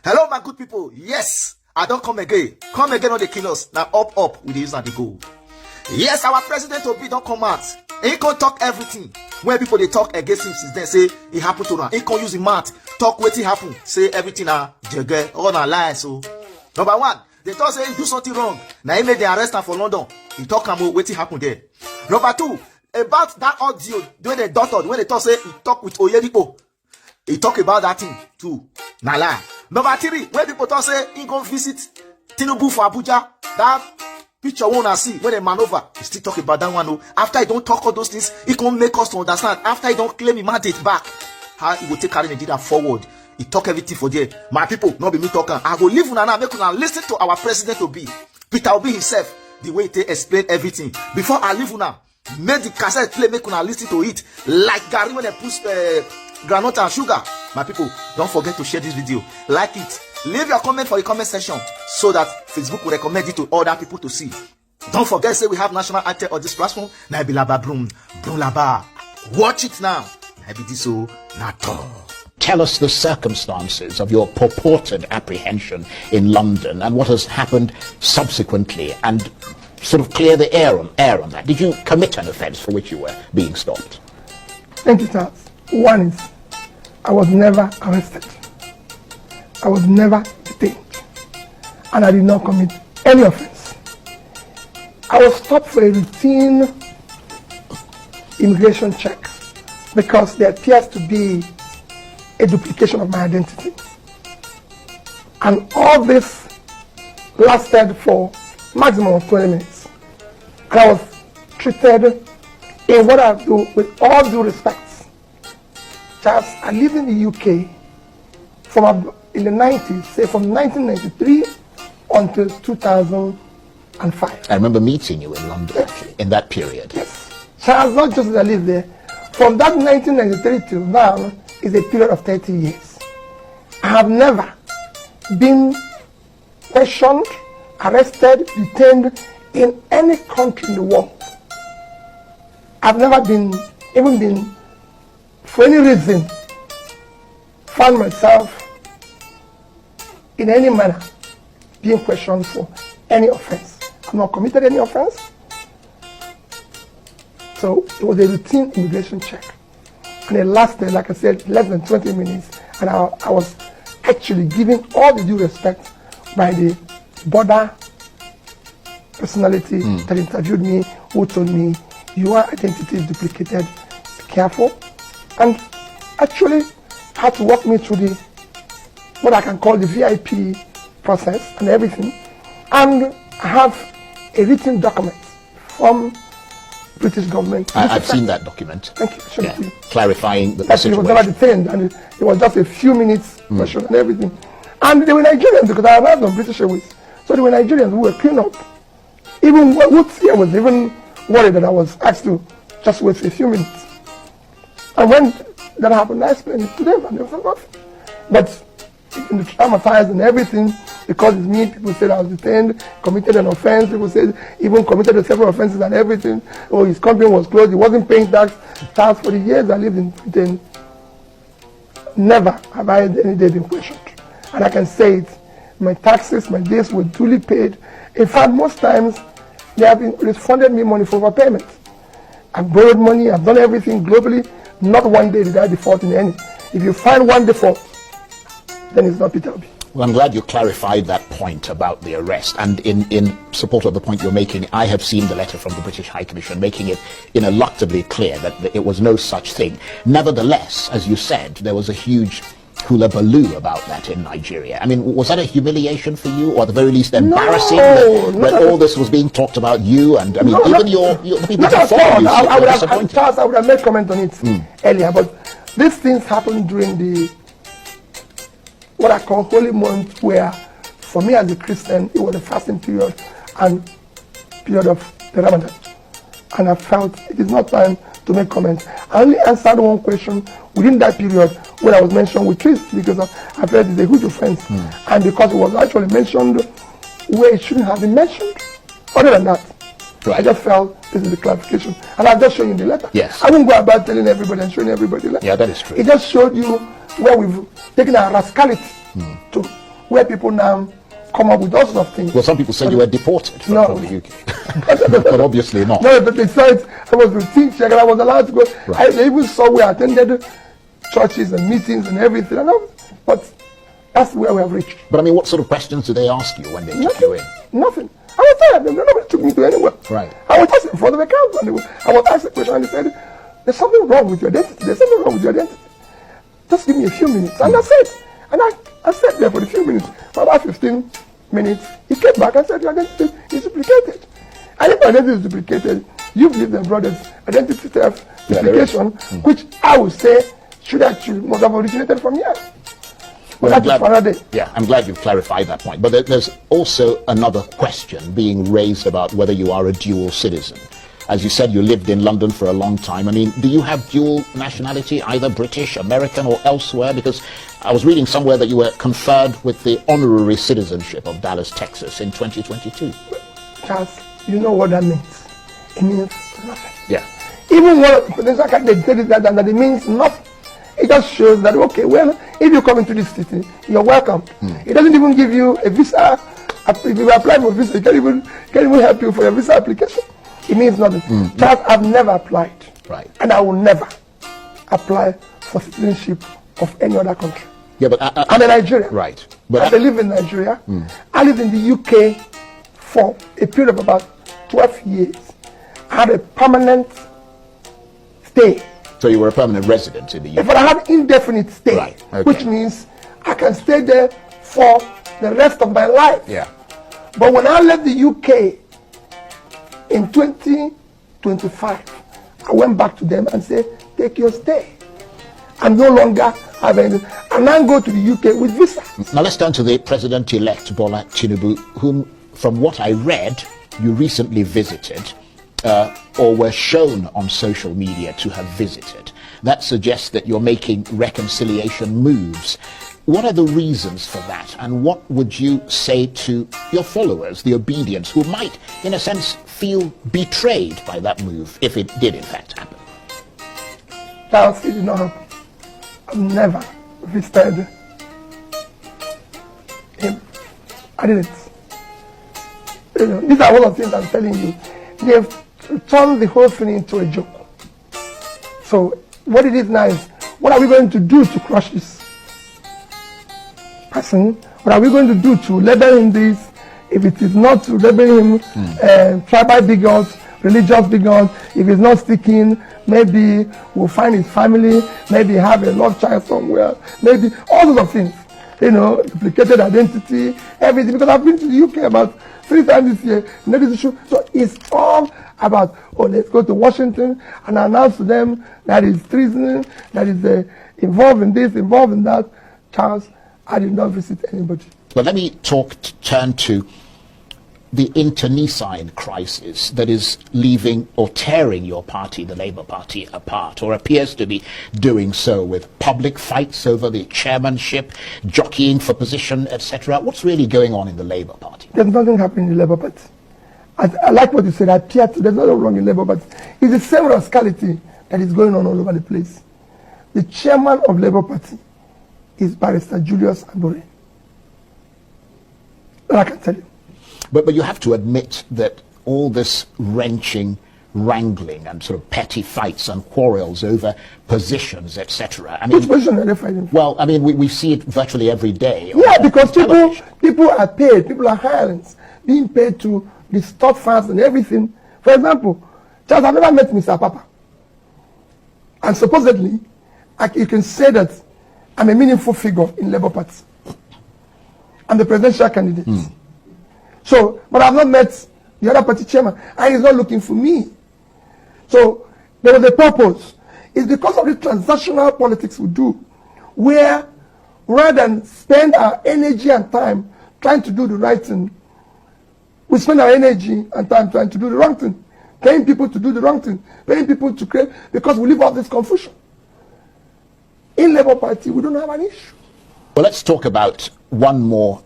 Hello, my good people. Yes, I don't come again. Come again on the kill us. Now up, we dey use and they go. Yes, our president Obi don't come out. He can't talk everything. When people they talk against him since then, say it happened to him. He can't use the mouth. Talk wetin happen. Say everything jege, all na lie. So, number one, they thought say he do something wrong. Now he made the arrest for London. He talk about wetin happen there. Number two, about that audio when they thought say he talk with Oyedepo. He talk about that thing too. Na lie. Number three, when people talk say he go visit Tinubu for Abuja, that picture won't see when they maneuver. He still talk about that one. No. After he don't talk all those things, he can make us to understand. After he don't claim his mandate back, how he will take carry Nigeria forward. He talk everything for there. My people, not be me talking. I go leave una now, make una listen to our president Obi, Peter Obi himself, the way they explain everything. Before I leave una, make the cassette play, make una listen to it like Gary when they push granite and sugar. My people, don't forget to share this video, like it, leave your comment for the comment section so that Facebook will recommend it to other people to see. Don't forget, say we have national anthem on this platform. Naibilaba Broom Laba. Watch it now. Naibidiso Nato. Tell us the circumstances of your purported apprehension in London and what has happened subsequently, and sort of clear the air on that. Did you commit an offence for which you were being stopped? Thank you, Charles. One is, I was never arrested. I was never detained. And I did not commit any offense. I was stopped for a routine immigration check because there appears to be a duplication of my identity. And all this lasted for maximum of 20 minutes. And I was treated in what I do with all due respect. Charles, I lived in the UK in the 90s, say from 1993 until 2005. I remember meeting you in London, actually, in that period. Yes. Charles, not just that I lived there. From that 1993 till now is a period of 30 years. I have never been questioned, arrested, detained in any country in the world. I've never been, for any reason, found myself in any manner being questioned for any offense. I've not committed any offense. So it was a routine immigration check. And it lasted, like I said, less than 20 minutes. And I was actually given all the due respect by the border personality that interviewed me, who told me, your identity is duplicated, be careful. And actually had to walk me through what I can call the VIP process and everything. And I have a written document from British government. I've seen that document. Thank you. Show you. Clarifying the situation. He was never detained, and it was just a few minutes question and everything. And they were Nigerians because I arrived on British Airways. So they were Nigerians who were clean up. Even Woods here was even worried that I was asked to just wait for a few minutes. And when that happened, I explained it to them, and they said nothing. But in the traumatized and everything, because it's me, people said I was detained, committed an offense. People said even committed several offenses and everything. Oh, his company was closed. He wasn't paying tax for the years I lived in Britain. Never have I any day been questioned. And I can say it, my taxes, my days were duly paid. In fact, most times, they have refunded me money for overpayment. I've borrowed money, I've done everything globally. Not one day did I default in any. If you find one default, then it's not Peter Obi. Well, I'm glad you clarified that point about the arrest. And in support of the point you're making, I have seen the letter from the British High Commission making it ineluctably clear that it was no such thing. Nevertheless, as you said, there was a huge hullabaloo about that in Nigeria. I mean, was that a humiliation for you, or at the very least embarrassing that all this was being talked about you? And I mean, even the people that follow you, I would have made comment on it earlier, but these things happened during what I call holy month, where for me as a Christian, it was a fasting period and period of the Ramadan. And I felt it is not time to make comments. I only answered one question within that period when I was mentioned with trees, because I felt it's a huge offense. And because it was actually mentioned where it shouldn't have been mentioned. Other than that, I just felt this is the clarification. And I've just shown you the letter. Yes. I won't go about telling everybody and showing everybody the letter. Yeah, that is true. It just showed you where we've taken our rascality to. where people now come up with all sorts of things. Well, some people said you were deported from the UK, but obviously not. No, but besides, I was with think check and I was allowed to go. Right. I even saw where I attended churches and meetings and everything. But that's where we have reached. But I mean, what sort of questions did they ask you when they took you in? Nothing. I was there. Nobody took me to anywhere. Right. I was just in front of the council. And I was asked a question and they said, there's something wrong with your identity. There's something wrong with your identity. Just give me a few minutes. And that's it. And I sat there for a few minutes. For about 15 minutes, he came back and said, your identity is duplicated. And if identity is duplicated, you believe the brothers' identity theft duplication, which I would say must have originated from here. Well, I'm glad you've clarified that point. But there's also another question being raised about whether you are a dual citizen. As you said, you lived in London for a long time. I mean, do you have dual nationality, either British, American, or elsewhere? Because I was reading somewhere that you were conferred with the honorary citizenship of Dallas, Texas in 2022. Charles, you know what that means? It means nothing. Yeah. Even one of the potential candidates said that it means nothing. It just shows that, okay, well, if you come into this city, you're welcome. It doesn't even give you a visa. If you apply for a visa, it can't even help you for your visa application. It means nothing. Charles, I've never applied. Right. And I will never apply for citizenship of any other country. Yeah, but I'm a Nigerian. Right. But I live in Nigeria. I lived in the UK for a period of about 12 years. I had a permanent stay. So you were a permanent resident in the UK? But I have indefinite stay, right. Okay. Which means I can stay there for the rest of my life. Yeah. But when I left the UK in 2025, I went back to them and said, take your stay. I no longer have anything. And now go to the UK with visa. Now let's turn to the President-elect Bola Tinubu, whom, from what I read, you recently visited or were shown on social media to have visited. That suggests that you're making reconciliation moves. What are the reasons for that? And what would you say to your followers, the obedience, who might, in a sense, feel betrayed by that move, if it did in fact happen? That it did not happen. I've never visited him. I didn't. These are all the things I'm telling you. They've turned the whole thing into a joke. So what it is now is, what are we going to do to crush this person? What are we going to do to label him this? If it is not to label him tribal bigots, religious bigots, if it's not sticking, maybe we'll find his family, maybe have a love child somewhere, maybe all sorts of things. Duplicated identity, everything. Because I've been to the UK about 3 times this year, this issue. So it's all about, let's go to Washington and announce to them that is treason, that is involved in this, involved in that. Charles, I did not visit anybody. But let me turn to the internecine crisis that is leaving or tearing your party, the Labour Party, apart, or appears to be doing so, with public fights over the chairmanship, jockeying for position, etc. What's really going on in the Labour Party? There's nothing happening in the Labour Party. I like what you said. There's nothing wrong in Labour Party. It's the same rascality that is going on all over the place. The chairman of Labour Party is Barrister Julius Abure. That I can tell you. But you have to admit that all this wrenching, wrangling and sort of petty fights and quarrels over positions, etc. I mean, which position are they fighting for? Well, I mean, we see it virtually every day. Yeah, because people are paid, people are hirings, being paid to distort funds and everything. For example, Charles, I've never met Mr. Papa. And supposedly, you can say that I'm a meaningful figure in Labour Party. I'm the presidential candidate. So, but I've not met the other party chairman, and he's not looking for me. So, there was a purpose. It's because of the transactional politics we do, where rather than spend our energy and time trying to do the right thing, we spend our energy and time trying to do the wrong thing, paying people to do the wrong thing, paying people to create, because we live out this confusion. In Labour Party, we don't have an issue. Well, let's talk about one more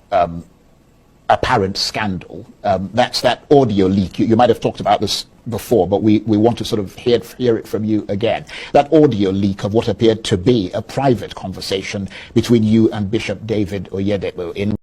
apparent scandal. That's that audio leak. You might have talked about this before, but we want to sort of hear it from you again. That audio leak of what appeared to be a private conversation between you and Bishop David Oyedepo, in